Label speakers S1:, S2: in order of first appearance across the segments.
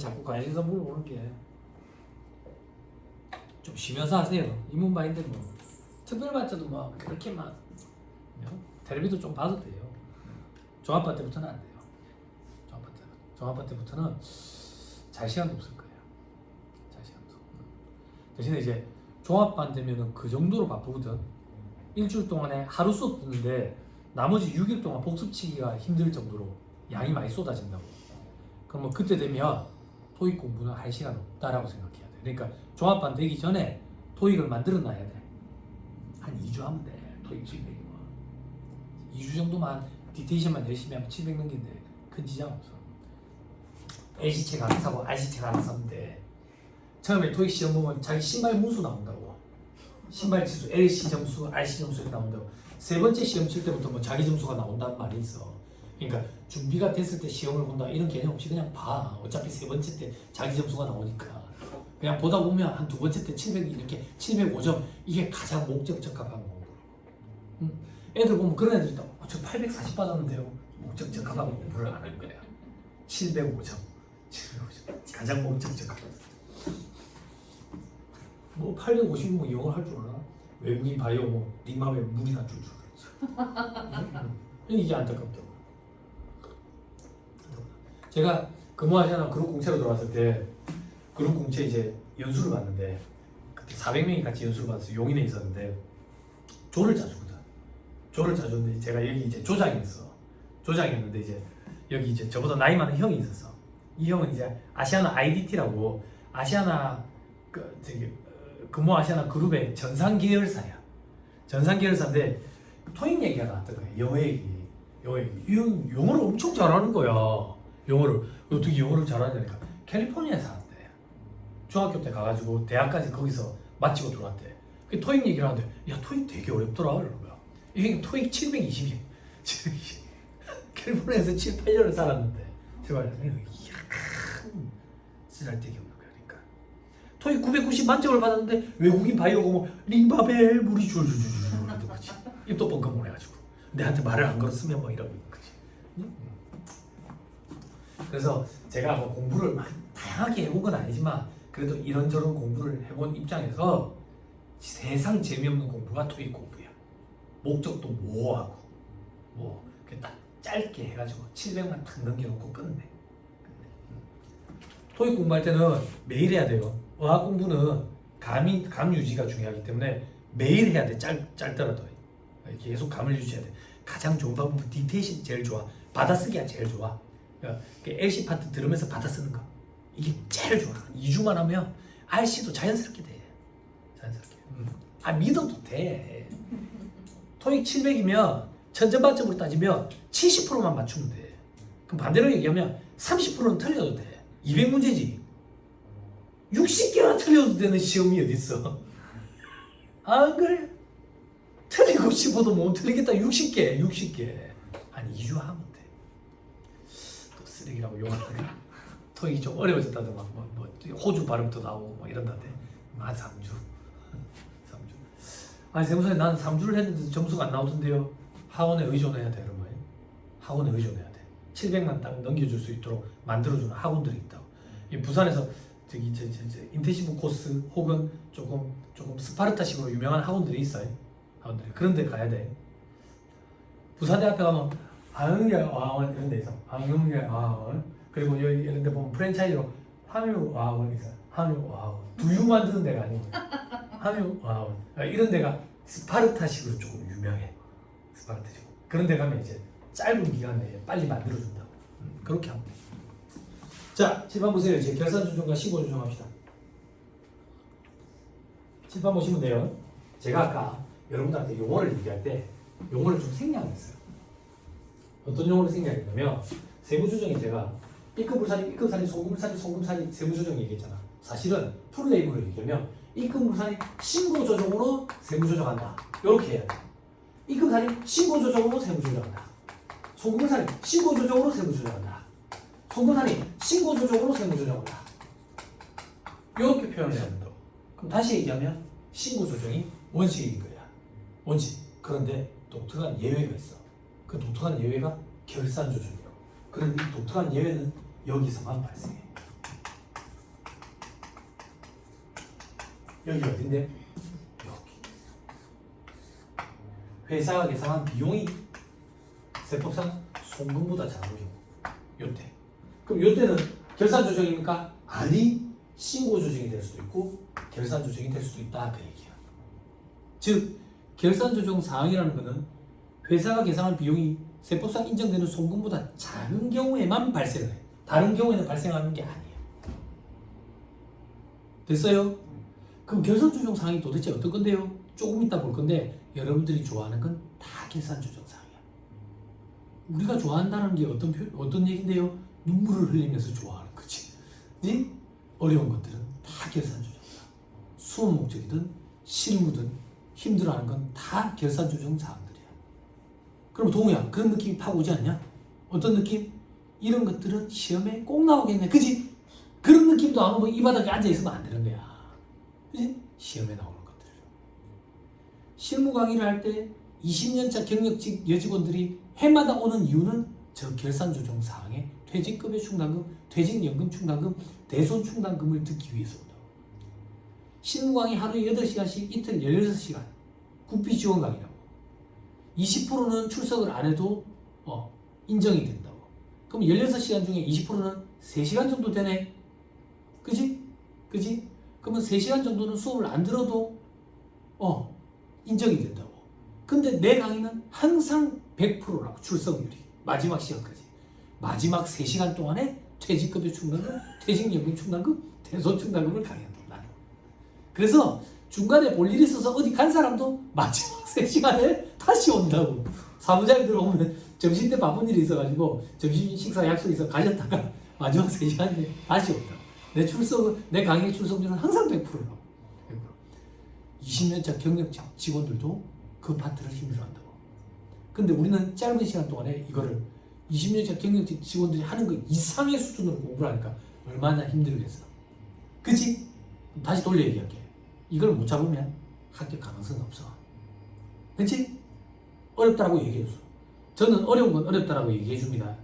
S1: 자꾸 관심사 물어보는 게 좀 쉬면서 하세요. 입문반인데 뭐 특별반자도 뭐 그렇게 막 텔레비도 좀 봐도 돼요. 종합반 때부터는 안 돼요. 종합반 때부터는 잘 시간도 없을 거예요. 잘 시간도. 대신에 이제 종합반 되면은 그 정도로 바쁘거든. 일주일 동안에 하루 수업 듣는데 나머지 6일 동안 복습치기가 힘들 정도로 양이 많이 쏟아진다고. 그럼 뭐 그때 되면 토익 공부는 할 시간 없다라고 생각해야 돼. 그러니까 종합반 되기 전에 토익을 만들어 놔야 돼. 한 2주 하면 돼. 토익 700이면 2주 정도만 디테이션만 열심히 하면 700 넘기는데 큰 지장 없어. L시책 하나 사고 R시책 하나 샀는데 처음에 토익 시험 보면 자기 신발 문수 나온다고. 신발 지수 LC 점수, RC 점수 이렇게 나온다고. 세 번째 시험 칠 때부터 뭐 자기 점수가 나온다는 말이 있어. 그러니까 준비가 됐을 때 시험을 본다 이런 개념 없이 그냥 봐. 어차피 세 번째 때 자기 점수가 나오니까 그냥 보다 보면 한 두 번째 때 700 이렇게 705점 이게 가장 목적 적합한 공부. 애들 보면 그런 애들 있다. 저 840 받았는데요. 목적 적합한 공부를 안 할 거야. 705점. 705점. 가장 목적 적합한. 뭐 850뭐 영어 할 줄 알아? 외국인 바이오 뭐 링맘에 물이나 줄 줄 알았어. 이게 안타깝다고. 제가 근무하시는 그룹 공채로 들어왔을 때 그룹 공채 이제 연수를 봤는데 그때 400명이 같이 연수를 받아서 용인에 있었는데 조를 짜주거든. 조를 짜줬는데 제가 여기 이제 조장이었어. 조장이었는데 이제 여기 이제 저보다 나이 많은 형이 있었어. 이 형은 이제 아시아나 IDT라고 아시아나 근무 아시아나 그룹의 전산 계열사야. 전산 계열사인데 토익 얘기가 나왔던 거야. 영어 얘기. 이 형 영어를 엄청 잘하는 거야. 영어를 어떻게 영어를 잘하냐니까 캘리포니아에 살았대. 중학교 때 가가지고 대학까지 거기서 마치고 들어왔대. 그 토익 얘기를 하는데 야 토익 되게 어렵더라 그러는 거야. 이 형이 토익 720이야. 캘리포니아에서 7, 8년을 살았는데 제발 이야 쓰잘데기 없는 거야. 그러니까 토익 990 만점을 받았는데 외국인 바이오 공부 링바벨 물이 줄줄줄줄 흐르는 거지. 입도 뻥뻥 보내가지고 내한테 말을 안 걸었으면 뭐 이러고 있는 거지. 그래서 제가 뭐 공부를 막 다양하게 해본 건 아니지만 그래도 이런저런 공부를 해본 입장에서 세상 재미없는 공부가 토익 공부야. 목적도 모호하고 뭐 딱 짧게 해가지고 700만 탁 넘겨놓고 끝내. 토익 공부할 때는 매일 해야 돼요. 어학 공부는 감 유지가 중요하기 때문에 매일 해야 돼. 짧더라도 계속 감을 유지해야 돼. 가장 좋은 방법은 디테이션 제일 좋아. 받아쓰기가 제일 좋아. LC 파트 들으면서 받아쓰는 거 이게 제일 좋아. 2주만 하면 RC도 자연스럽게 돼. 자연스럽게. 믿어도 돼. 토익 700이면 천점만점으로 따지면 70%만 맞추면 돼. 그럼 반대로 얘기하면 30%는 틀려도 돼. 200문제지. 60개나 틀려도 되는 시험이 어딨어. 안 그래? 틀리고 싶어도 못 틀리겠다. 60개. 한 2주 하면 돼. 또 쓰레기라고 욕하는 토익이 좀 어려워졌다든 뭐 호주 발음도 나오고 뭐 이런다대. 한 3주. 아니 세무사님 나는 3주를 했는데 점수가 안 나오던데요. 학원에 의존해야 돼. 여러분. 학원에 의존해야 돼. 700만 딱 넘겨줄 수 있도록 만들어주는 학원들이 있다고. 이 부산에서 저기 인텐시브 코스 혹은 조금 스파르타식으로 유명한 학원들이 있어요. 학원들이 그런 데 가야 돼. 부산대 앞에 가면 항영여학원 이런 데 있어. 항영여학원. 그리고 여기 이런 데 보면 프랜차이즈로 함유어학원 있어요. 함유어학원. 두유 만드는 데가 아니고 함유어학원. 이런 데가 스파르타식으로 조금 유명해. 스파르타식. 그런 데 가면 이제 짧은 기간 내에 빨리 만들어준다고. 그렇게 하면 돼. 자, 칠판 보세요. 이제 결산 조정과 시고 조정합시다. 칠판 보시면 돼요. 제가 아까 여러분들한테 용어를 얘기할 때 용어를 좀 생략했어요. 어떤 용어를 생략했냐면 세무조정이 제가 입금물살이, 입금살이, 송금살이, 송금살이 세무조정 얘기했잖아. 사실은 풀네임으로 얘기하면 입금물살이 신고조정으로 세무조정한다. 이렇게 해야 돼. 입금살이 신고조정으로 세무조정한다. 송금살이 신고조정으로 세무조정한다. 송금살이 신고조정으로 세무조정한다. 이렇게 표현을 해야 된다고. 그럼 다시 얘기하면 신고조정이 원칙인 거야. 원칙. 그런데 독특한 예외가 있어. 그 독특한 예외가 결산조정이라고. 그런데 이 독특한 예외는 여기서만 발생해. 여기 어딘데? 여기. 회사가 계산한 비용이 세법상 송금보다 작은 경우. 요때. 그럼 요때는 결산 조정입니까? 아니, 신고 조정이 될 수도 있고 결산 조정이 될 수도 있다 그 얘기야. 즉 결산 조정 사항이라는 것은 회사가 계산한 비용이 세법상 인정되는 송금보다 작은 경우에만 발생을 해. 다른 경우에는 발생하는 게 아니에요. 됐어요? 그럼 결산 조정 사항이 도대체 어떤 건데요? 조금 이따 볼 건데 여러분들이 좋아하는 건 다 결산 조정 사항이야. 우리가 좋아한다는 게 어떤 얘긴데요? 눈물을 흘리면서 좋아하는 거지. 네? 어려운 것들은 다 결산 조정 사항. 수업 목적이든 실무든 힘들어하는 건 다 결산 조정 사항들이야. 그럼 동우야, 그런 느낌이 팍 오지 않냐? 어떤 느낌? 이런 것들은 시험에 꼭 나오겠네. 그지? 그런 느낌도 안 오고 이 바닥에 앉아있으면 안 되는 거야. 그지? 시험에 나오는 것들. 실무 강의를 할 때 20년차 경력직 여직원들이 해마다 오는 이유는 저 결산 조정 사항에 퇴직급여 충당금, 퇴직연금 충당금, 대손 충당금을 듣기 위해서 온다. 실무 강의 하루에 8시간씩 이틀 16시간. 국비 지원 강의라고. 20%는 출석을 안 해도 인정이 된다고. 그럼 16시간 중에 20%는 3시간 정도 되네. 그지? 그지? 그러면 3시간 정도는 수업을 안 들어도 인정이 된다고. 근데 내 강의는 항상 100%라고. 출석률이 마지막 시간까지. 마지막 3시간 동안에 퇴직급여 충당금, 퇴직연금 충당금, 대손 충당금을 강의한다고. 나는. 그래서 중간에 볼 일이 있어서 어디 간 사람도 마지막 3시간에 다시 온다고. 사무장들 오면 점심때 바쁜 일이 있어가지고 점심 식사 약속이 있어 가셨다가 마지막 3시간에 다시 온다고. 내 강의 출석률은 항상 100%라고. 20년차 경력 직원들도 그 파트를 힘들어한다고. 근데 우리는 짧은 시간 동안에 이거를 20년차 경력 직원들이 하는 것 이상의 수준으로 공부를 하니까 얼마나 힘들겠어. 그치? 다시 돌려 얘기할게. 이걸 못 잡으면 합격 가능성은 없어. 그치? 어렵다라고 얘기해줘. 저는 어려운 건 어렵다라고 얘기해줍니다.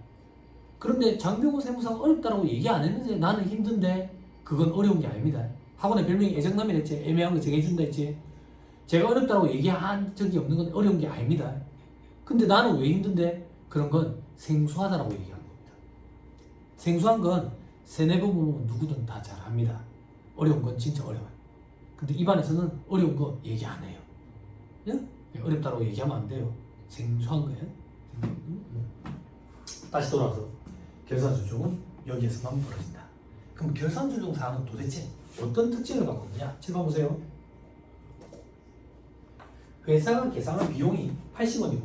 S1: 그런데 장병호 세무사가 어렵다라고 얘기 안 했는데 나는 힘든데 그건 어려운 게 아닙니다. 학원에 별명이 애정남이라 했지. 애매한 거 정해준다 했지. 제가 어렵다고 얘기한 적이 없는 건 어려운 게 아닙니다. 근데 나는 왜 힘든데? 그런 건 생소하다라고 얘기하는 겁니다. 생소한 건 세네 번 보면 누구든 다 잘합니다. 어려운 건 진짜 어려워요. 근데 입안에서는 어려운 거 얘기 안 해요. 응? 어렵다고 얘기하면 안 돼요. 생소한 거예요. 다시 돌아와서 결산 조정은 여기에서만 벌어진다. 그럼 결산 조정 사항은 도대체 어떤 특징을 갖고 있느냐? 7번 보세요. 회사가 계산한 비용이 80원이고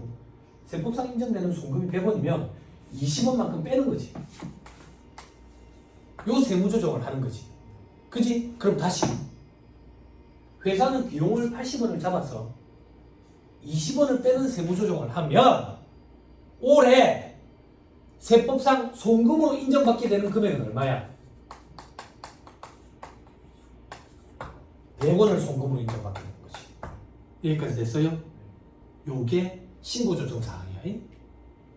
S1: 세법상 인정되는 송금이 100원이면 20원만큼 빼는 거지. 요 세무조정을 하는 거지. 그지? 그럼 다시 회사는 비용을 80원을 잡아서 20원을 빼는 세무조정을 하면 올해 세법상 송금으로 인정받게 되는 금액은 얼마야? 100원을 송금으로 인정받게 되는 거지. 여기까지 됐어요? 요게 신고조정사항이야.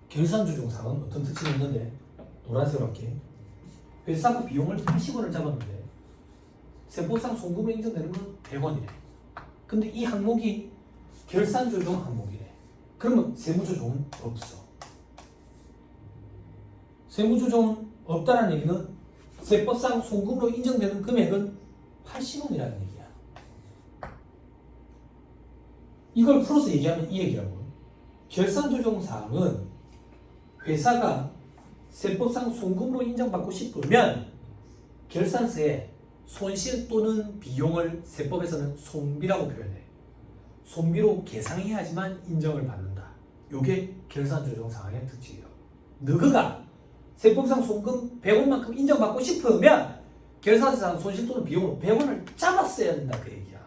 S1: 결산조정사항은 어떤 특징이 있는데 노란색으로 할게. 회사가 비용을 80원을 잡았는데 세법상 송금으로 인정되는 건 100원이래. 근데 이 항목이 결산조정 항목이래. 그러면 세무조정은 없어. 세무조정은 없다는 얘기는 세법상 송금으로 인정되는 금액은 80원이라는 얘기야. 이걸 풀어서 얘기하면 이 얘기라고. 결산조정사항은 회사가 세법상 송금으로 인정받고 싶으면 결산서에 손실 또는 비용을 세법에서는 손비라고 표현해. 손비로 계상해야지만 인정을 받는다. 요게 결산조정사항의 특징이라고. 너가 세법상 송금 100원만큼 인정받고 싶으면 결산서상 손실 또는 비용으로 100원을 잡았어야 된다 그 얘기야.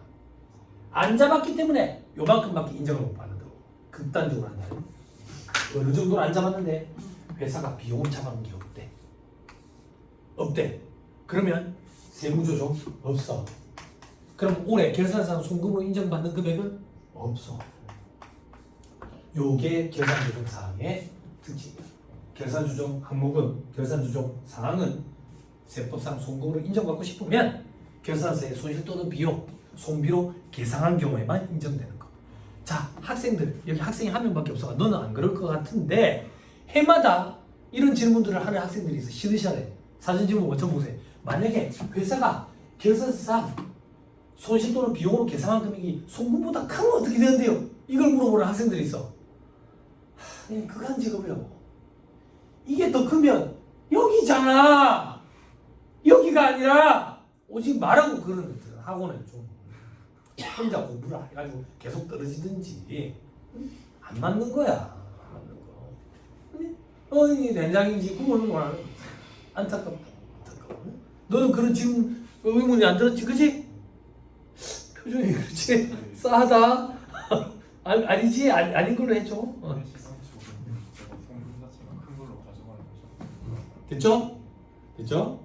S1: 안 잡았기 때문에 요만큼밖에 인정을 못 받는다고. 극단적으로 한다. 어느 정도로 안 잡았는데 회사가 비용을 잡아놓은 게 없대. 그러면 세무조정 없어. 그럼 올해 결산상 송금으로 인정받는 금액은 없어. 요게 결산조정 사항의 특징이야. 결산조정 항목은, 결산조정 사항은 세법상 송금으로 인정받고 싶으면 결산서에 손실 또는 비용, 손비로 계상한 경우에만 인정되는 거. 자, 학생들 여기 학생이 한 명밖에 없어. 너는 안 그럴 것 같은데 해마다 이런 질문들을 하는 학생들이 있어. 시드샷에 사진 지금 원점 보세요. 만약에 회사가 결산서상 손실 또는 비용으로 계산한 금액이 송금보다 크면 어떻게 되는데요? 이걸 물어보는 학생들이 있어. 그간 직업이라고. 이게 더 크면 여기잖아. 여기가 아니라 오직 말하고 그러는 학원은 좀 혼자 공부를 해가지고 계속 떨어지든지 안 맞는 거야. 안 맞는 거. 이 된장인지 구멍을 원하는 안타깝다. 너는 그런 지금 의문이 안 들었지, 그지? 표정이 그렇지. 싸하다. 아니지, 아닌 걸로 해줘. 됐죠? 됐죠?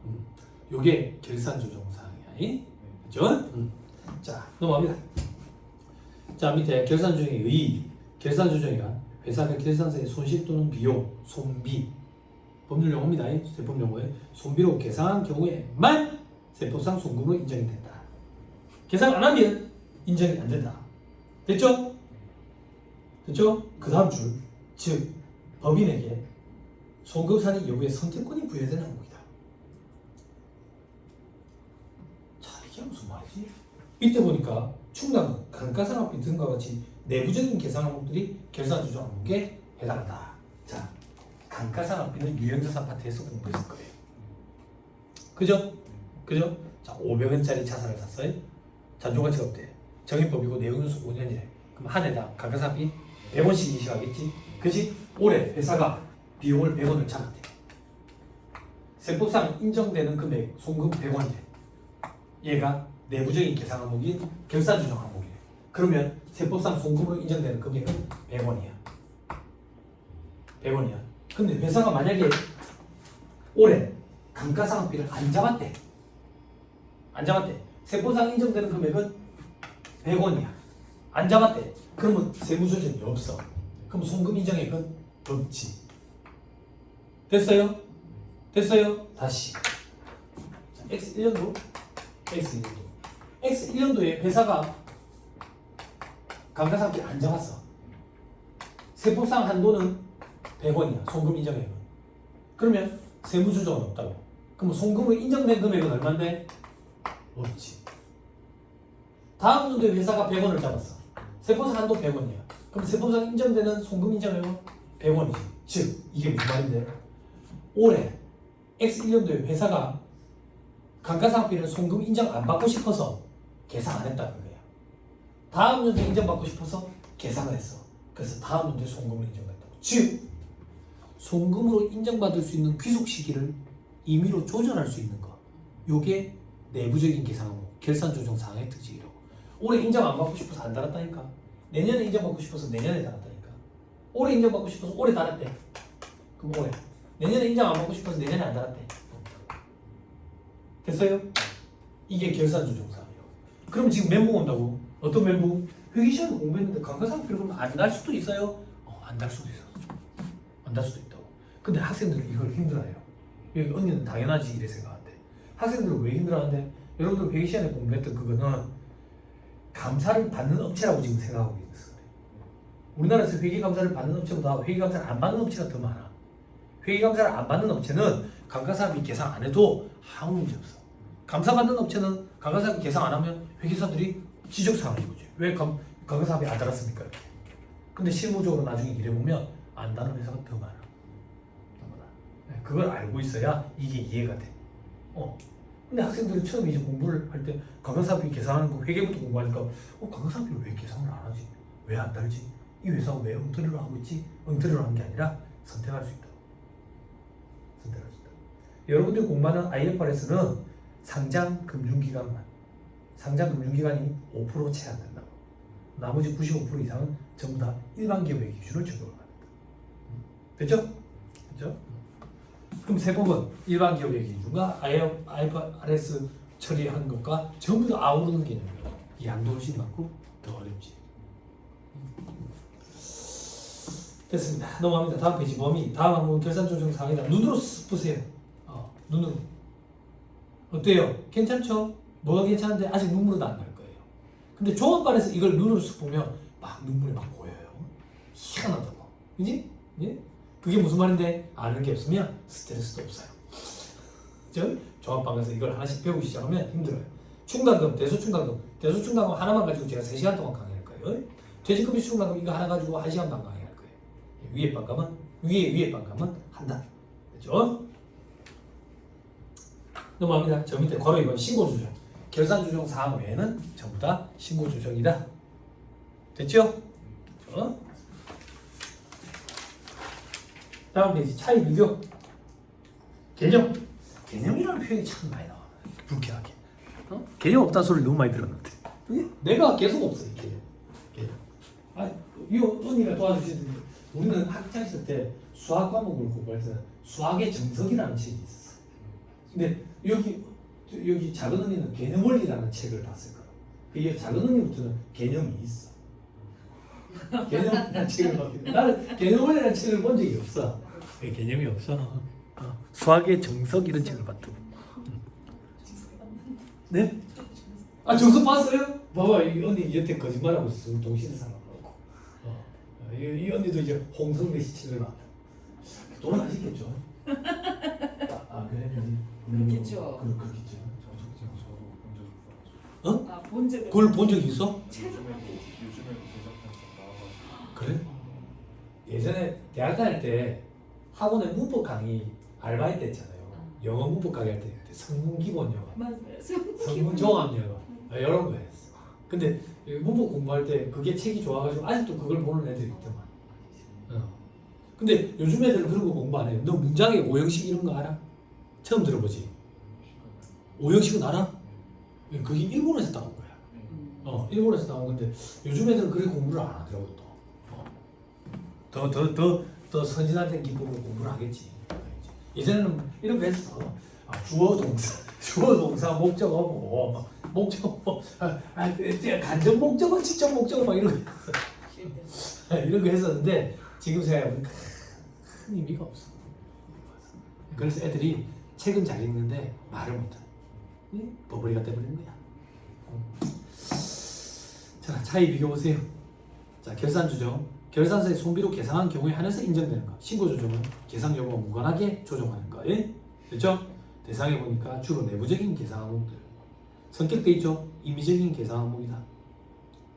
S1: 요게 결산 조정 사항이야. 됐죠? 자, 넘어갑니다. 자, 밑에 결산 조정의 의. 결산 조정이란 회사가 결산서의 손실 또는 비용, 손비, 법률 용어입니다. 세법 용어에 손비로 계산한 경우에만 세법상 송금으로 인정이 된다. 계산 안 하면 인정이 안 된다. 됐죠? 됐죠? 그 다음 줄, 즉 법인에게 송금 사는 여부에 선택권이 부여되는 항목이다. 자, 이게 무슨 말이지? 이때 보니까 충당금, 감가상각비 등과 같이 내부적인 계산 항목들이 결산 조정 항목에 해당한다. 자, 감가상각비는 유형자산 파트에서 공부했을 거예요. 그죠? 그죠? 자, 500원짜리 자산을 샀어요. 잔존가치가 없대. 정액법이고 내용연수 5년이래. 그럼 한 해당 감가상각비 100원씩 인식하겠지? 그지? 올해 회사가 비용을 100원을 잡았대. 세법상 인정되는 금액 송금 100원이래. 얘가 내부적인 계산 항목인 결산 조정 항목이래. 그러면 세법상 송금으로 인정되는 금액은 100원이야. 100원이야. 근데 회사가 만약에 올해 감가상각비를 안 잡았대. 안 잡았대. 세법상 인정되는 금액은 100원이야. 안 잡았대. 그러면 세무조정이 없어. 그럼 송금 인정액은 없지. 됐어요? 됐어요? 다시. 자, X1년도 X1년도에 회사가 감가상각비 안 잡았어. 세법상 한도는 100원이야. 송금 인정액은. 그러면 세무조정은 없다고. 그럼 송금으로 인정된 금액은 얼마인데? 없지. 다음 연도에 회사가 100원을 잡았어. 세법상 한도 100원이야. 그럼 세법상 인정되는 송금 인정액은 100원이지. 즉 이게 무슨 말인데? 올해 X1년도에 회사가 감가상각비를 송금 인정 안 받고 싶어서 계산 안 했다는 거야. 다음 연도에 인정받고 싶어서 계산을 했어. 그래서 다음 연도에 송금을 인정했다고. 즉 송금으로 인정받을 수 있는 귀속 시기를 임의로 조절할 수 있는 거. 요게 내부적인 계산 항목, 결산 조정 사항의 특징이라고. 올해 인정 안 받고 싶어서 안 달았다니까. 내년에 인정받고 싶어서 내년에 달았다니까. 올해 인정받고 싶어서 올해 달았대. 그럼 올해. 내년에 인정 안 받고 싶어서 내년에 안 달았대. 됐어요? 이게 결산 조정 사항이라고. 그럼 지금 멘붕 온다고. 어떤 멘붕? 회계시험 공부했는데 감가상각비를 그러면 안 달 수도 있어요? 안 달 수도 있어. 안 달 수도 있다고. 근데 학생들은 이걸 힘들어해요. 여기 언니는 당연하지 이래 생각하는데 학생들은 왜 힘들어하는데 여러분들 회계시험에 공부했던 그거는 감사를 받는 업체라고 지금 생각하고 있어서 그래. 우리나라에서 회계감사를 받는 업체보다 회계감사를 안 받는 업체가 더 많아. 회계감사를 안 받는 업체는 감가상각비 계산 안 해도 아무 문제 없어. 감사받는 업체는 감가상각비 계산 안 하면 회계사들이 지적사항인 거지. 왜 감가상각비 안 달았습니까? 이렇게. 근데 실무적으로 나중에 일해보면 안 다는 회사가 더 많아. 그걸 알고 있어야 이게 이해가 돼. 근데 학생들이 처음에 이제 공부를 할 때 감가상각비 계산하는 거 회계부터 공부하니까 감가상각비를 왜 계산을 안 하지? 왜 안 달지? 이 회사가 왜 엉터리로 하고 있지? 엉터리로 하는 게 아니라 선택할 수 있다. 선택할 수 있다. 여러분들이 공부하는 IFRS는 상장 금융기관만, 상장 금융기관이 5% 채 안 된다고. 나머지 95% 이상은 전부 다 일반 기업의 기준을 적용을 합니다. 됐죠? 됐죠? 그럼 세법은 일반 기업의 기준과 IFRS 처리한 것과 전부 다 아우르는 개념이에요. 이 양도 훨씬 많고 더 어렵지. 됐습니다. 넘어갑니다. 다음 페이지 범위. 다음 항목은 결산조정사항이다. 눈으로 보세요. 눈으로. 어때요? 괜찮죠? 뭐가 괜찮은데 아직 눈물은 안 날 거예요. 근데 종합반에서 이걸 눈으로 쓱 보면 막 눈물이 막 고여요. 희한하다고. 그지? 예? 그게 무슨 말인데 아는 게 없으면 스트레스도 없어요. 즉 종합반 가서 이걸 하나씩 배우기 시작하면 힘들어요. 충당금, 대수충당금 하나만 가지고 제가 3시간 동안 강의할 거예요. 퇴직금지 충당금 이거 하나 가지고 1시간 반 강의할 거예요. 위에 반감은 위에 반감은 한 달. 그렇죠? 넘어갑니다. 저 밑에 괄호 2번 신고조정. 결산조정 사항 외에는 전부 다 신고조정이다. 됐죠? 그렇죠? 다음 페이지 차이 비교. 개념이라는 표현이 참 많이 나와. 불쾌하게. 개념 없다는 소리를 너무 많이 들었는데. 내가 계속 없어 이 개념. 이 언니가 도와주시는데 우리는 학창 시절 때 수학 과목을 공부할 때 수학의 정석이라는 책이 있었어. 근데 여기 작은 언니는 개념 원리라는 책을 봤을 거야. 이 작은 언니부터는 개념이 있어. 개념이라는 책을 봤기 나는 개념 원리라는 책을 본 적이 없어. 개념이 없어. 수학의 정석 이런 책을 봤더라고. 네? 정석 봤어요? 봐봐 이 언니 여태 거짓말하고 있어. 동시에 살아가고. 이 언니도 이제 홍성래 씨 책을 봐. 돌아가시겠죠? 그래?
S2: 그렇겠죠.
S1: 그렇겠죠.
S2: 본 적은
S1: 그걸 본 적이 있어?
S3: 요즘에도 대작편에서 나와가지고.
S1: 그래? 예전에 대학 다닐 때 학원에 문법 강의 알바이트 했잖아요. 영어 문법 강의 할 때 성문 기본 영어,
S2: 맞아요.
S1: 성문 종합 영어 이런 거 했어. 근데 문법 공부할 때 그게 책이 좋아가지고 아직도 그걸 보는 애들이 있더만. 근데 요즘 애들은 그런 거 공부 안 해요. 너 문장의 오형식 이런 거 알아? 처음 들어보지? 오형식은 알아? 그게 일본에서 나온 거야. 일본에서 나온 건데 요즘 애들은 그렇게 공부를 안 하더라고 또. 더 선진화된 기법으로 공부를 하겠지. 예전에는 이런 거 했어. 주어 동사 목적어고 목적어 간접 목적어 직접 목적어 막 이런 거 했어. 이런 거 했었는데 지금 생각해보면 큰 의미가 없어. 그래서 애들이 책은 잘 읽는데 말을 못해. 버버리가 돼버리는 거야. 자, 차이 비교 보세요. 자, 결산조정. 결산서의 손비로 계상한 경우에 한해서 인정되는 것. 신고조정은 계상 여부와 무관하게 조정하는 것. 됐죠? 대상에 보니까 주로 내부적인 계상 항목들. 성격돼 있죠? 임의적인 계상 항목이다.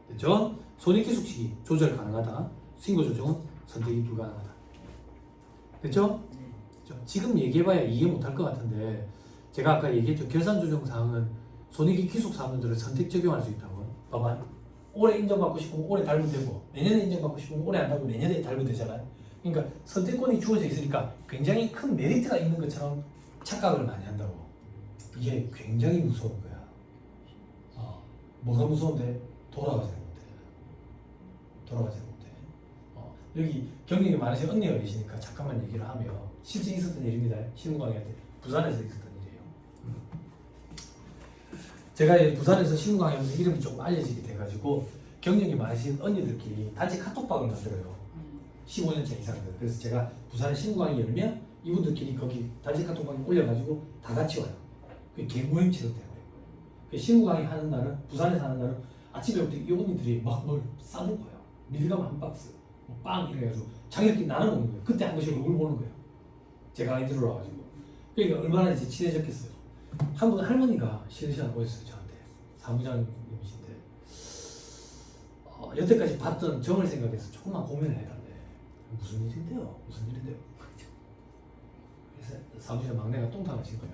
S1: 됐죠? 손익기숙 시기 조절 가능하다. 신고조정은 선택이 불가능하다. 됐죠? 지금 얘기해봐야 이해 못할 것 같은데 제가 아까 얘기했죠. 결산조정 사항은 손익이 귀속 사항들을 선택 적용할 수 있다고. 봐봐. 올해 인정받고 싶으면 올해 달면 되고 내년에 인정받고 싶으면 올해 안 달고 내년에 달면 되잖아요. 그러니까 선택권이 주어져 있으니까 굉장히 큰 메리트가 있는 것처럼 착각을 많이 한다고. 이게 굉장히 무서운 거야. 뭐가 무서운데? 돌아가지 못해. 여기 경력이 많으신 언니가 계시니까 잠깐만 얘기를 하면 실제 있었던 일입니다. 신문강의할 때 부산에서 있었던 일이에요. 제가 부산에서 신문강의하면서 이름이 조금 알려지게 돼가지고 경력이 많으신 언니들끼리 단체 카톡방을 만들어요. 15년차 이상들. 그래서 제가 부산에 신문강의 열면 이분들끼리 거기 단체 카톡방에 올려가지고 다 같이 와요. 그게 개모임처럼 돼요. 신문강의 하는 날은 부산에서 하는 날은 아침에부터 이 언니들이 막 뭘 싸는 거예요. 밀감 한 박스, 뭐 빵 이래가지고 자기들끼리 나눠 먹는 거예요. 그때 한 번씩 얼굴 보는 거예요. 제가 강의 들으러 와가지고. 그러니까 얼마나 이제 친해졌겠어요. 한 분 할머니가 실시간 오셨어요. 저한테. 사무장님이신데 여태까지 봤던 점을 생각해서 조금만 고민을 해달래. 무슨 일인데요? 그래서 사무장 막내가 똥탕을 친 거야.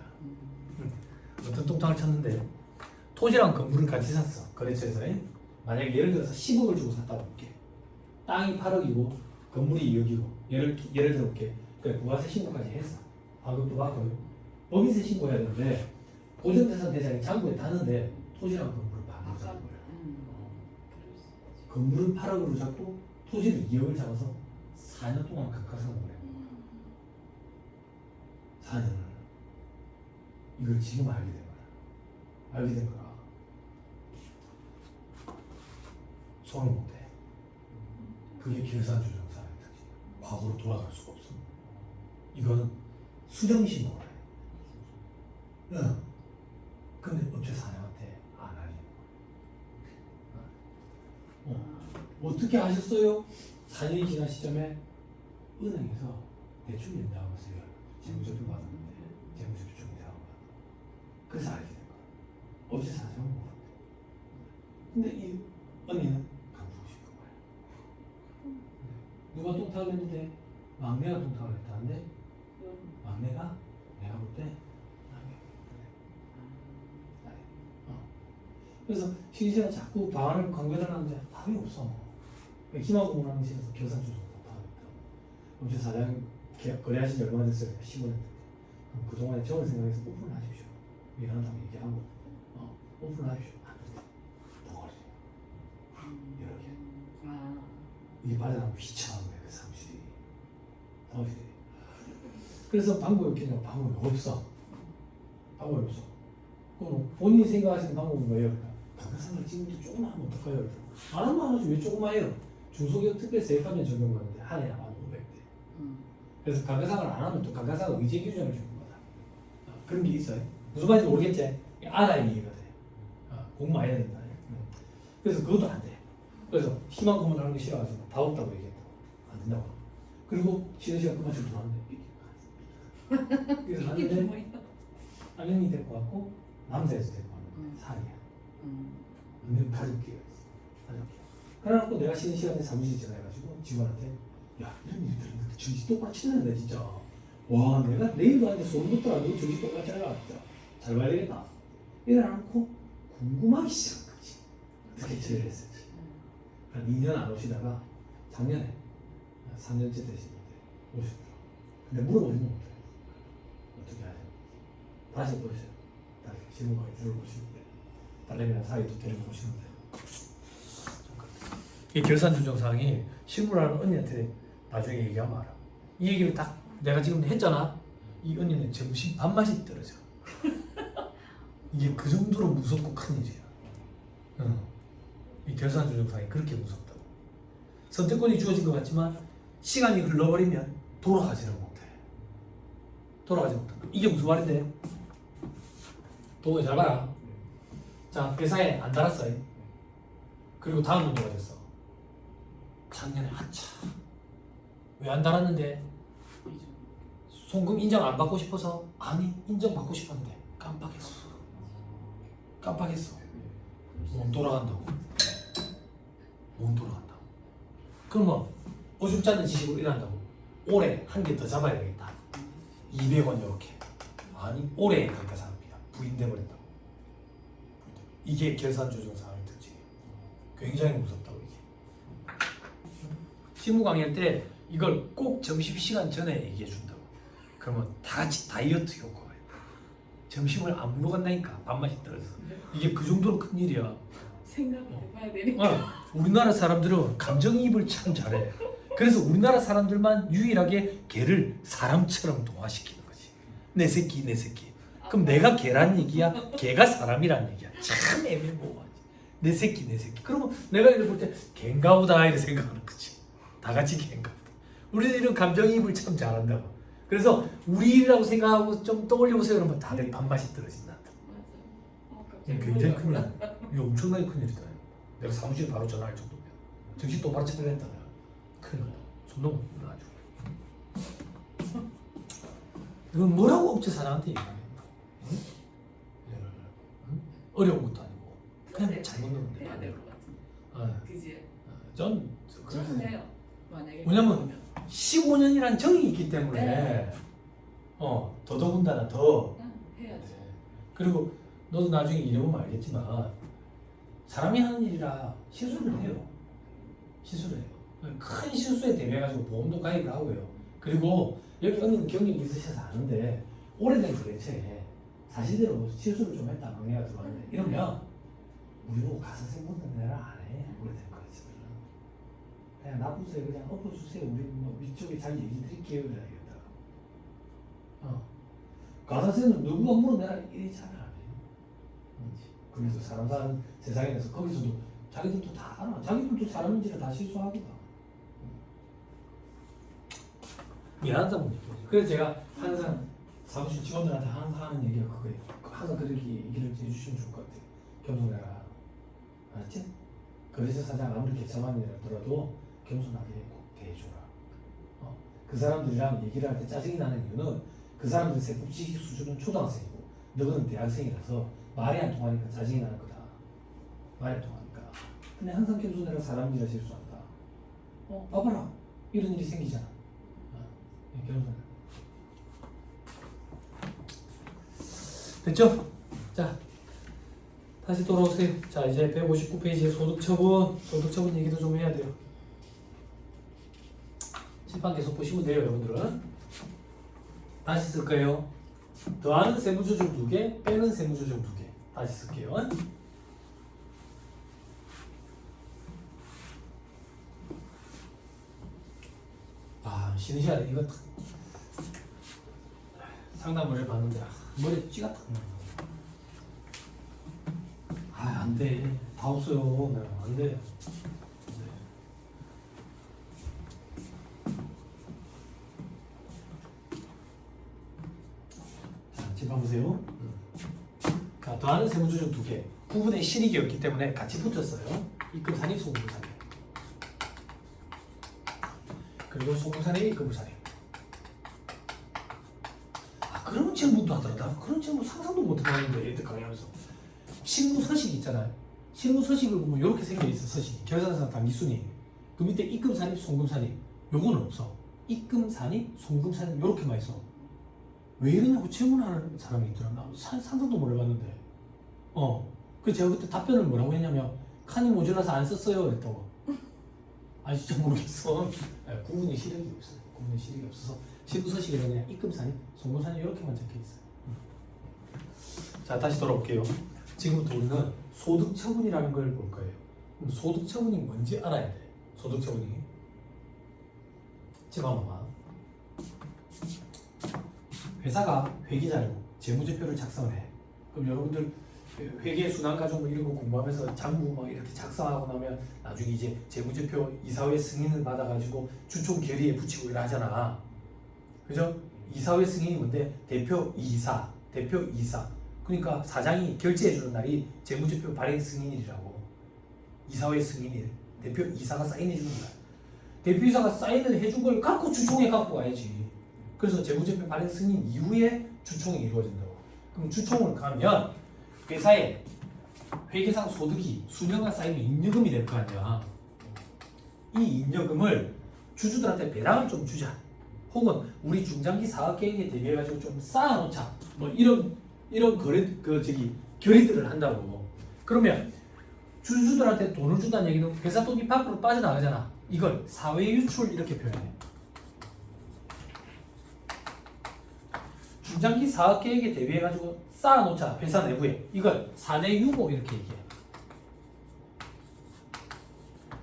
S1: 어떤 똥탕을 쳤는데 토지랑 건물을 같이 샀어. 거래처에서. 만약에 예를 들어서 10억을 주고 샀다고 볼게. 땅이 8억이고 건물이 2억이고 예를 들어 볼게. 그래, 부가세 신고까지 했어. 과금도 받고요. 법인세 신고해야 되는데 고정대산 대장이 장부에 닿는데 토지랑 건물을 반으로 잡은 거야. 건물은 8억으로 잡고 토지를 2억을 잡아서 4년 동안 급가상을 거래. 4년을. 이걸 지금 알게 된 거야. 손을 못해. 그게 결산조정사의 특징. 과거로 돌아갈 수가 없어. 이거는 수정신고를 해. 근데 업체 사장한테 안 알리는 거야. 어떻게 하셨어요? 4년이 지난 시점에 은행에서 대출 연장을 했어요. 재무제표 받았는데 재무제표 좀 이상한 거. 그래서 알게 된 거야. 어제 사정은 모르는데. 근데 이 언니는 강수고 싶은 거야. 누가 통탁을 했는데 막내가 통탁을 했다는데 막내가 내가 볼 때 그래서 시기가 자꾸 방안을 관계를 하는데 답이 없어. 희망 공부하는 시에서 결산 조정 못하겠다. 어제 사장 거래하신 지 얼마나 됐어요? 15년. 그동안에 저를 생각해서 오픈을 하십시오. 미안하다고 얘기하고 오픈을 하십시오. 안 돼. 덩어리. 여러 개. 이게 빠져나가면 비참한 거예요. 그 사무실이. 사무실이. 그래서 방법이 없겠냐고. 방법이 없어. 방법이 없어. 그럼 본인이 생각하시는 방법은 뭐예요? 강사상을 지금도 조금만 하면 어떨까요? 안 하면 안 하죠. 왜 조금만 해요? 중소기업 특별 세액하면 적용받는데 한 해에 아마 500대. 그래서 강사상을 안 하면 또 강사상 의제 규정을 주는 거다. 그런 게 있어요. 무슨 말인지 모르겠지? 알아야 이해가 돼. 공부 많이 해야 된다. 그래서 그것도 안 돼. 그래서 희망 고문 하는 거 싫어가지고 다 없다고 얘기했다고. 안 된다고. 그리고 쉬는 시간 그만 좀 들어왔는데 그래서 하는데 딸내미 데리고 왔고 남자에서 데리고 왔는데 살이야. 언니는 가족끼리 가족끼리. 그래갖고 내가 쉬는 시간에 사무실 전화해가지고 직원한테 야 이런 일이 들었는데 정신 똑바로 치는데 진짜 와 내가 내일도 앉아 소름 돋더라. 너 정신 똑바로 차려라 진짜 잘 봐야 되겠다. 이래놓고 궁금하기 시작한 거지. 어떻게 처리를 했을지. 한 2년 안 오시다가 작년에 3년째 되시는데 오시더라고. 근데 물어보지는 못해요. 어떻게 하죠? 다시 보세요. 다시 실무방에 들어보시는데 딸내미랑 사이도 데리고 오시는데 이 결산 조정 사항이 실무라는 언니한테 나중에 얘기하면 알아. 이 얘기를 딱 내가 지금 했잖아. 이 언니는 정신 밥맛이 떨어져. 이게 그 정도로 무섭고 큰 일이야. 이 결산 조정 사항이 그렇게 무섭다고. 선택권이 주어진 것 같지만 시간이 흘러버리면 돌아가지를 못해. 돌아가지 못한다. 이게 무슨 말인데? 동호회 잘 봐라. 자, 회사에 안 달았어요. 그리고 다음 문제가 됐어. 작년에 하차. 왜 안 달았는데? 송금 인정 안 받고 싶어서? 아니, 인정받고 싶었는데 깜빡했어. 깜빡했어. 몸 돌아간다고. 몸 돌아간다고. 그러면 오줌짜는 지식으로 일한다고. 올해 한 개 더 잡아야 되겠다. 200원 이렇게. 아니, 올해 감가상각비야. 부인돼 버린다고. 이게 결산조정사항의 특징이에요. 굉장히 무섭다고 이게. 실무 강의할 때 이걸 꼭 점심시간 전에 얘기해 준다고. 그러면 다 같이 다이어트 효과가 있고 점심을 안 먹어간다니까 밥맛이 떨어져서. 이게 그 정도로 큰 일이야.
S2: 생각을 해봐야 되니까.
S1: 우리나라 사람들은 감정이입을 참 잘해. 그래서 우리나라 사람들만 유일하게 개를 사람처럼 동화시키는 거지. 내 새끼 내 새끼. 그럼 내가 개란 얘기야? 개가 사람이란 얘기야? 참 애매모호하지. 내 새끼 내 새끼. 그러면 내가 이걸 볼 때 개인가 보다 이렇게 생각하는 거지. 다 같이 개인가 보다. 우리들은 감정이입을 참 잘한다고. 그래서 우리 일이라고 생각하고 좀 떠올려보세요. 그러면 다들 밥맛이 떨어진다. 이게 굉장히 큰 일. 이게 엄청나게 큰 일이다. 내가 사무실 바로 전화할 정도면 정신 똑바로 차려야 했다. 큰일 났다. 손 너무 나가지고. 이건 뭐라고 업체 사장한테 얘기하는 거야? 응? 응? 어려운 것도 아니고 그냥 잘못 넣는데 반대로.
S2: 그지.
S1: 전
S2: 저는 해요. 만약에.
S1: 왜냐면 15년이란 정이 있기 때문에
S2: 네.
S1: 더더군다나 더.
S2: 해야죠.
S1: 그리고 너도 나중에 일해보면 알겠지만 사람이 하는 일이라 실수를 해요. 실수를 해요. 큰 실수에 대비해가지고 보험도 가입을 하고요. 그리고 여기 언니는 경력이 있으셔서 아는데 오래된 거래처에 사실대로 실수를 좀 했다 막내가 들어왔는데 이러면 우리 보고 가서 생각은 내라 안 해. 오래된 거래처들은 그냥 놔두세요. 그냥 엎어주세요. 우리 뭐 위쪽에 잘 얘기 드릴게요. 이래야겠다. 가사세는 누구가 물어내라 이러잖아. 그래서 사람 사는 세상에서 거기서도 자기들도 다 알아. 자기들도 사람인지라 다 실수하거든. 미안하다고 얘기하지. 그래서 제가 항상 사무실 직원들한테 항상 하는 얘기가 그거예요. 항상 그렇게 얘기를 해주시면 좋을 것 같아요. 겸손해라. 알았지? 거래처 사장 아무리 개차만 일하더라도 겸손하게 꼭 대해줘라. 그 사람들이랑 얘기를 할 때 짜증이 나는 이유는 그 사람들 세법 지식 수준은 초등학생이고 너는 대학생이라서 말이 안 통하니까 짜증이 나는 거다. 말이 안 통하니까. 근데 항상 겸손해라. 사람이라 실수한다. 봐봐라. 이런 일이 생기잖아. 겸손해. 됐죠? 자, 다시 돌아오세요. 자, 이제 159페이지에 소득처분 얘기도 좀 해야 돼요. 칠판 계속 보시면 돼요, 여러분들은. 다시 쓸 거예요. 더하는 세무조정 2개, 빼는 세무조정 2개. 다시 쓸게요. 쉬는 시간에 이거 상담을 해봤는데 머리에 쥐가 탁 나요. 안 돼. 다 없어요. 안 돼. 자, 집 보세요. 자, 더하는 세무조정 2개. 부분의 실익이었기 때문에 같이 붙였어요. 입금 산입, 소금 산입. 그리고 소금 산입, 입금 산입. 그런 질문도 하더라. 그런 질문 상상도 못 해봤는데 애들 강의하면서. 실무 서식 있잖아요. 실무 서식을 보면 이렇게 생겨 있어. 서식. 결산상 당기순위. 그 밑에 입금 산입, 송금 산입. 요거는 없어. 입금 산입, 송금 산입 이렇게만 있어. 왜 이러냐고 질문하는 사람이 있더라. 나 상상도 못 해봤는데. 그 제가 그때 답변을 뭐라고 했냐면 칸이 모자라서 안 썼어요 그랬다고. 진짜 모르겠어. 구분의 실력이 없어요. 구분의 실력이 없어서 실무 서식에는 그냥 입금 산입, 송금 산입 이렇게만 적혀 있어요. 자, 다시 돌아올게요. 지금부터 우리는 소득 처분이라는 걸 볼 거예요. 소득 처분이 뭔지 알아야 돼. 소득 처분이. 지금 한번 봐. 회사가 회계자료, 재무제표를 작성을 해. 그럼 여러분들 회계 순환 과정 뭐 이런 거 공부하면서 장부 막 이렇게 작성하고 나면 나중에 이제 재무제표 이사회 승인을 받아가지고 주총 결의에 붙이고 이러 하잖아. 그죠? 이사회 승인이 뭔데? 대표 이사. 그러니까 사장이 결제해주는 날이 재무제표 발행 승인일이라고. 이사회 승인일. 대표 이사가 사인해주는 날. 대표 이사가 사인을 해준 걸 갖고 주총에 갖고 가야지. 그래서 재무제표 발행 승인 이후에 주총이 이루어진다고. 그럼 주총을 가면 회사에 회계상 소득이 수년간 쌓이면 인여금이 될 거 아니야. 이 인여금을 주주들한테 배당을 좀 주자. 혹은 우리 중장기 사업 계획에 대비해 가지고 좀 쌓아놓자. 뭐 이런 결의들을 한다고. 그러면 주주들한테 돈을 준다는 얘기는 회사 돈이 밖으로 빠져나가잖아. 이걸 사회 유출 이렇게 표현해. 중장기 사업 계획에 대비해 가지고 쌓아놓자. 회사 내부에. 이걸 사내 유보 이렇게 얘기해.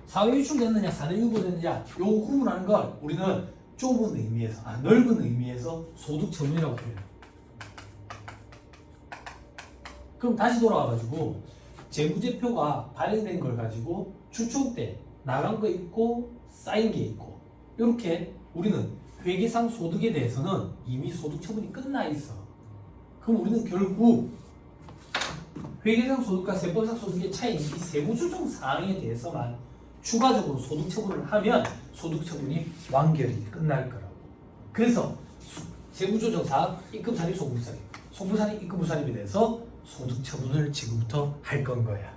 S1: 사회 유출됐느냐 사내 유보됐느냐 요 구분하는 걸 우리는 좁은 의미에서 넓은 의미에서 소득 처분이라고 표현해. 그럼 다시 돌아와가지고 재무제표가 발행된 걸 가지고 주총 때 나간 거 있고 쌓인 게 있고 이렇게 우리는 회계상 소득에 대해서는 이미 소득 처분이 끝나 있어. 그럼 우리는 결국 회계상 소득과 세법상 소득의 차이인 이 세무조정 사항에 대해서만 추가적으로 소득 처분을 하면 소득 처분이 완결이 끝날 거라고. 그래서 세무조정 사항, 입금산입, 송금산입, 송금산입, 입금부산입에 대해서 소득 처분을 지금부터 할 건 거야.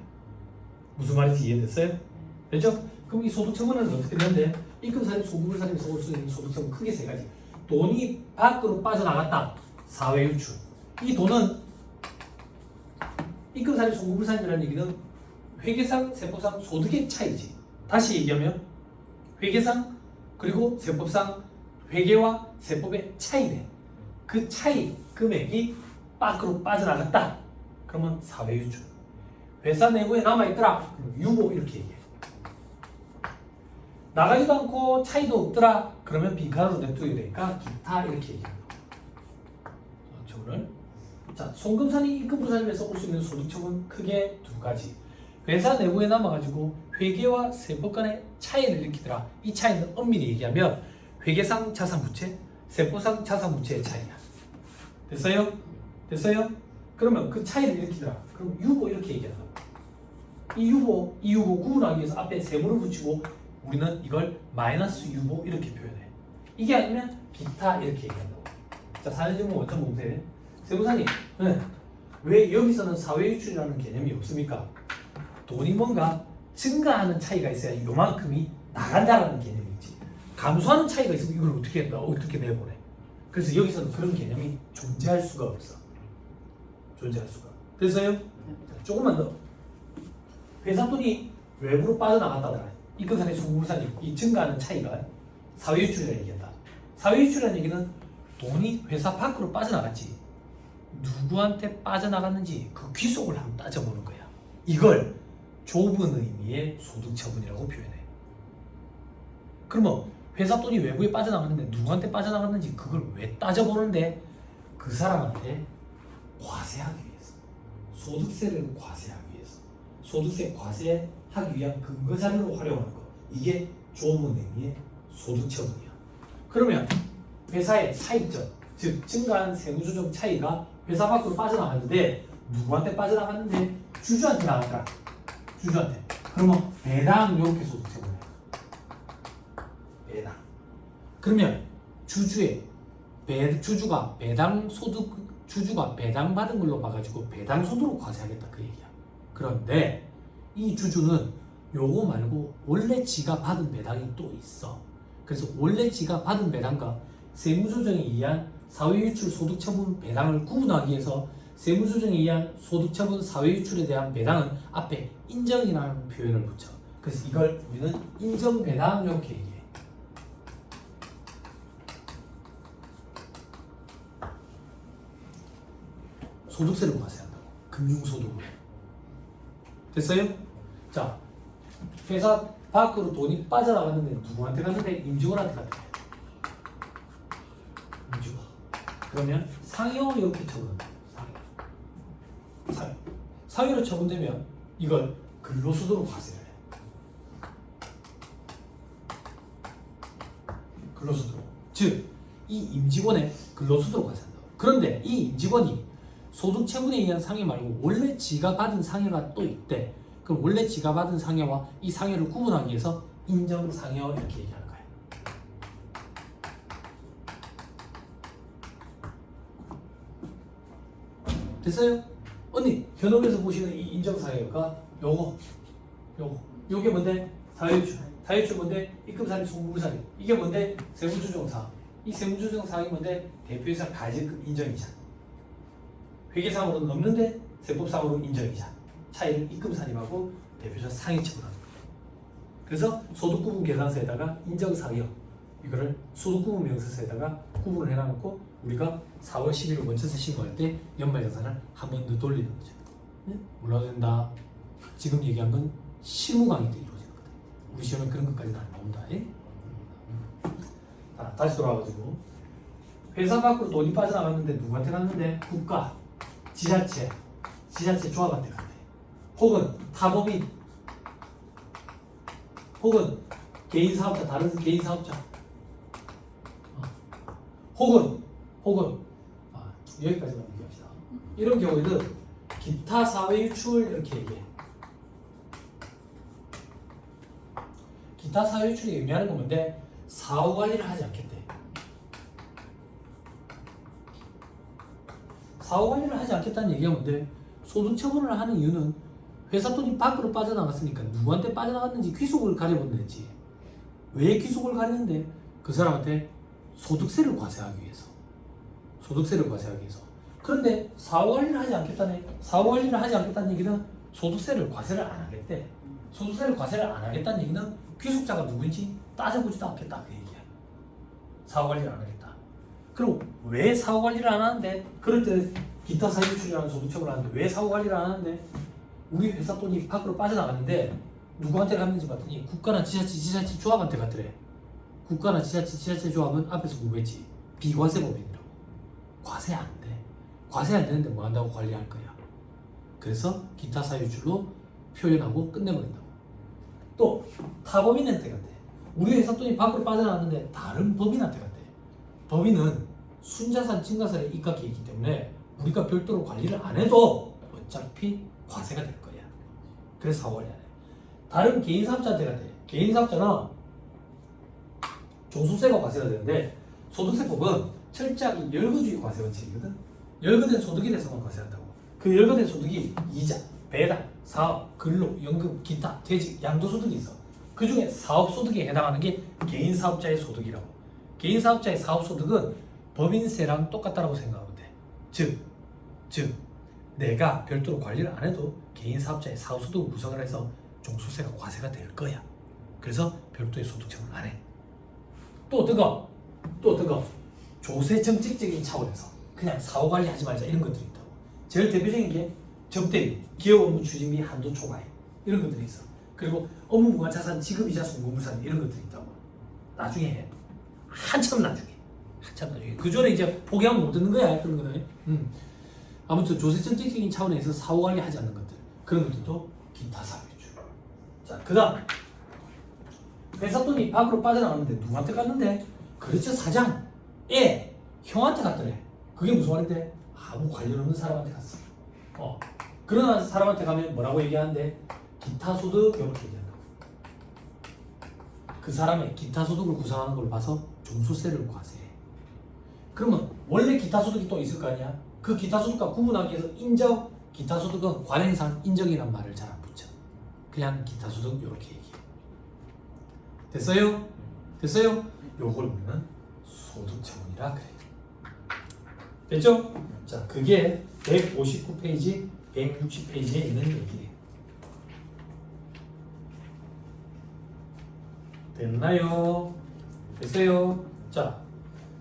S1: 무슨 말인지 이해됐어요? 됐죠? 그럼 이 소득 처분은 어떻게 되는데 입금산입, 송금산입에서 올 수 있는 소득 처분 크게 세 가지. 돈이 밖으로 빠져나갔다. 사회 유출. 이 돈은 입금산입, 송금산입이라는 얘기는 회계상, 세법상 소득의 차이지. 다시 얘기하면 회계상 그리고 세법상 회계와 세법의 차이네. 그 차이 금액이 밖으로 빠져나갔다. 그러면 사회 유출. 회사 내부에 남아있더라. 그럼 유보 이렇게 얘기해. 나가지도 않고 차이도 없더라. 그러면 빈칸으로 냅두게 되니까 기타 이렇게 얘기해요. 처분을. 자, 송금산입, 입금부산입에서 올 수 있는 소득처분 크게 두 가지. 회사 내부에 남아가지고 회계와 세법 간의 차이를 일으키더라. 이 차이는 엄밀히 얘기하면 회계상 자산부채, 세법상 자산부채의 차이야. 됐어요? 됐어요? 그러면 그 차이를 일으키더라. 그럼 유보 이렇게 얘기한다. 이 유보 구분하기 위해서 앞에 세모를 붙이고 우리는 이걸 마이너스 유보 이렇게 표현해. 이게 아니면 기타 이렇게 얘기한다고. 자, 사회증명 원점 봉쇄. 세무사님, 왜 여기서는 사회유출이라는 개념이 없습니까? 돈이 뭔가 증가하는 차이가 있어야 요만큼이 나간다라는 개념이 있지. 감소하는 차이가 있으면 이걸 어떻게 내보내? 그래서 여기서는 그런 개념이 존재할 수가 없어. 존재할 수가. 그래서요, 조금만 더. 회사 돈이 외부로 빠져나갔다더라. 입금산의 소금산이 이 증가하는 차이가 사회유출이라는 얘기한다. 사회유출이라는 얘기는 돈이 회사 밖으로 빠져나갔지. 누구한테 빠져나갔는지 그 귀속을 한번 따져보는 거야. 이걸 좁은 의미의 소득처분이라고 표현해. 그러면 회사 돈이 외부에 빠져나갔는데 누구한테 빠져나갔는지 그걸 왜 따져보는데? 그 사람한테 과세하기 위해서, 소득세를 과세하기 위해서, 소득세 과세하기 위한 근거 자료로 활용하는 거. 이게 좁은 의미의 소득처분이야. 그러면 회사의 차이점, 즉 증가한 세무조정 차이가 회사 밖으로 빠져나갔는데 누구한테 빠져나갔는데? 주주한테 나갔다. 주주한테. 그러면 배당 이렇게 소득처분해. 배당. 그러면 주주가 배당 받은 걸로 봐가지고 배당 소득으로 과세하겠다 그 얘기야. 그런데 이 주주는 요거 말고 원래 지가 받은 배당이 또 있어. 그래서 원래 지가 받은 배당과 세무조정에 의한 사회유출 소득처분 배당을 구분하기 위해서 세무조정에 의한 소득처분 사회유출에 대한 배당은 앞에 인정이라는 표현을 붙여. 그래서 이걸 우리는 인정배당 이렇게 얘기해. 소득세를 과세한다고. 금융소득으로. 됐어요? 자, 회사 밖으로 돈이 빠져나갔는데 누구한테 갔는데? 임직원한테 갔대. 임직원. 그러면 상여원 이렇게 처분한다. 상여로 처분되면 이걸 근로소득으로 과세를 해. 근로소득으로. 즉, 이 임직원의 근로소득으로 과세한다. 그런데 이 임직원이 소득처분에 의한 상여 말고 원래 지가 받은 상여가 또 있대. 그럼 원래 지가 받은 상여와 이 상여를 구분하기 위해서 인정상여 이렇게 얘기하는 거야. 됐어요? 언니, 현업에서 보시는 이 인정상여가 요게 뭔데? 사회유출 뭔데? 입금사립 송부사립. 이게 뭔데? 세무조정사항. 이 세무조정사항이 뭔데? 대표이사 가지급 인정이자. 회계상으로는 없는데 세법상으로 인정이자. 차이를 입금산입하고 대표자 상해처분하는 거예요. 그래서 소득구분 계산서에다가 인정상여 이거를 소득구분 명세서에다가 구분을 해놔놓고 우리가 4월 10일 원천세 신고할 때 연말정산을 한 번 더 돌리는 거죠. 네? 몰라도 된다. 지금 얘기한 건 실무 강의 때 이루어지는 거다. 우리 시험은 그런 것까지는 안 나온다. 자, 다시 돌아와가지고 회사 밖으로 돈이 빠져나갔는데 누구한테 갔는데? 국가, 지자체 조합한테 갔대. 혹은 타법인, 혹은 개인 사업자, 다른 개인 사업자, 혹은 여기까지만 얘기합시다. 이런 경우에는 기타 사회유출 이렇게 얘기해. 기타 사회유출이 의미하는 건 뭔데? 사후 관리를 하지 않겠대. 사후 관리를 하지 않겠다는 얘기가 뭔데? 소득 처분을 하는 이유는 회사 돈이 밖으로 빠져나갔으니까 누구한테 빠져나갔는지 귀속을 가려본다지. 왜 귀속을 가리는데? 그 사람한테 소득세를 과세하기 위해서. 소득세를 과세하기 위해서. 그런데 사후 관리를 하지 않겠다네. 사후 관리를 하지 않겠다는 얘기는 소득세를 과세를 안 하겠대. 소득세를 과세를 안 하겠다는 얘기는 귀속자가 누구인지 따져보지도 않겠다 그 얘기야. 사후 관리를 안 하겠다. 그럼 왜 사후 관리를 안 하는데? 그럴 때 기타 사유출이라는 소득처분을 하는데 왜 사후 관리를 안 하는데? 우리 회사 돈이 밖으로 빠져나갔는데 누구한테 갔는지 봤더니 국가나 지자체 조합한테 갔더래. 국가나 지자체 조합은 앞에서 공부했지. 비과세법인이라고. 과세 안 돼. 과세 안 되는데 뭐 한다고 관리할 거야. 그래서 기타 사유출로 표현하고 끝내버린다고. 또 타법인한테 갔대. 우리 회사 돈이 밖으로 빠져나왔는데 다른 법인한테 갔대. 법인은 순자산 증가세에 입각해 있기 때문에 우리가 별도로 관리를 안 해도 어차피 과세가 될 거야. 그래서 사후관리 안 해. 다른 개인 사업자한테 같아. 개인 사업자는 종소세가 과세가 되는데 소득세법은 철저하게 열거주의 과세 원칙이거든. 열거된 소득에 대해서만 과세한다고. 그 열거된 소득이 이자, 배당, 사업, 근로, 연금, 기타, 퇴직, 양도소득이 있어. 그 중에 사업소득에 해당하는 게 개인 사업자의 소득이라고. 개인 사업자의 사업소득은 법인세랑 똑같다라고 생각하면 돼. 즉 내가 별도로 관리를 안 해도 개인 사업자의 사업소득을 구성을 해서 종소세가 과세가 될 거야. 그래서 별도의 소득청을 안 해. 또 어떤 거? 조세 정책적인 차원에서 그냥 사후 관리하지 말자 이런 것들이 있다고. 제일 대표적인 게 접대비, 기업 업무 추진비 한도 초과해 이런 것들이 있어. 그리고 업무 무관 자산 지급이자 송금물산 이런 것들이 있다고. 나중에 해. 한참 나중에. 그 전에 이제 포기하면 못 듣는 거야 그런 거는. 아무튼 조세 정책적인 차원에서 사후 관리하지 않는 것들 그런 것들도 기타 사유주. 자, 그다음 회사 돈이 밖으로 빠져나갔는데 누구한테 갔는데? 그렇죠, 사장. 형한테 갔더래. 그게 무슨 말인데? 아무 관련 없는 사람한테 갔어. 그런 사람한테 가면 뭐라고 얘기하는데? 기타 소득 이렇게 얘기한다고. 그 사람의 기타 소득을 구성하는 걸 봐서 종소세를 과세해. 그러면 원래 기타 소득이 또 있을 거 아니야? 그 기타 소득과 구분하기 위해서 인정, 기타 소득은 관행상 인정이란 말을 잘 안 붙여. 그냥 기타 소득 이렇게 얘기해. 됐어요? 요걸 우리는 소득처분이라 그래. 됐죠? 자, 그게 159페이지, 160페이지에 있는 얘기예요. 됐어요? 자,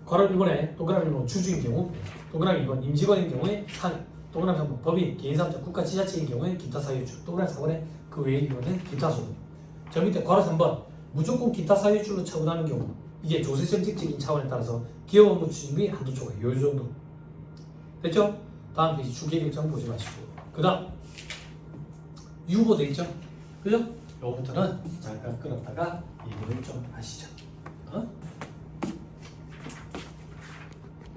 S1: 괄호 1번에 동그라미 1번 주주인 경우, 동그라미 2번 임직원인 경우에 사유, 동그라미 3번 법인, 개인사업자, 국가 지자체인 경우에 기타 사유주, 동그라미 4번에 그 외의 경우는 기타 소득. 저 밑에 괄호 3번 무조건 기타 사유주로 처분하는 경우 이게 조세 정책적인 차원에 따라서 기업 업무 추진비 한도 초과 요 정도. 됐죠? 다음 페이지 주계 일정 보지 마시고 그 다음 유보 돼 있죠? 그죠? 요거부터는 잠깐 끊었다가 얘기를 좀 하시죠.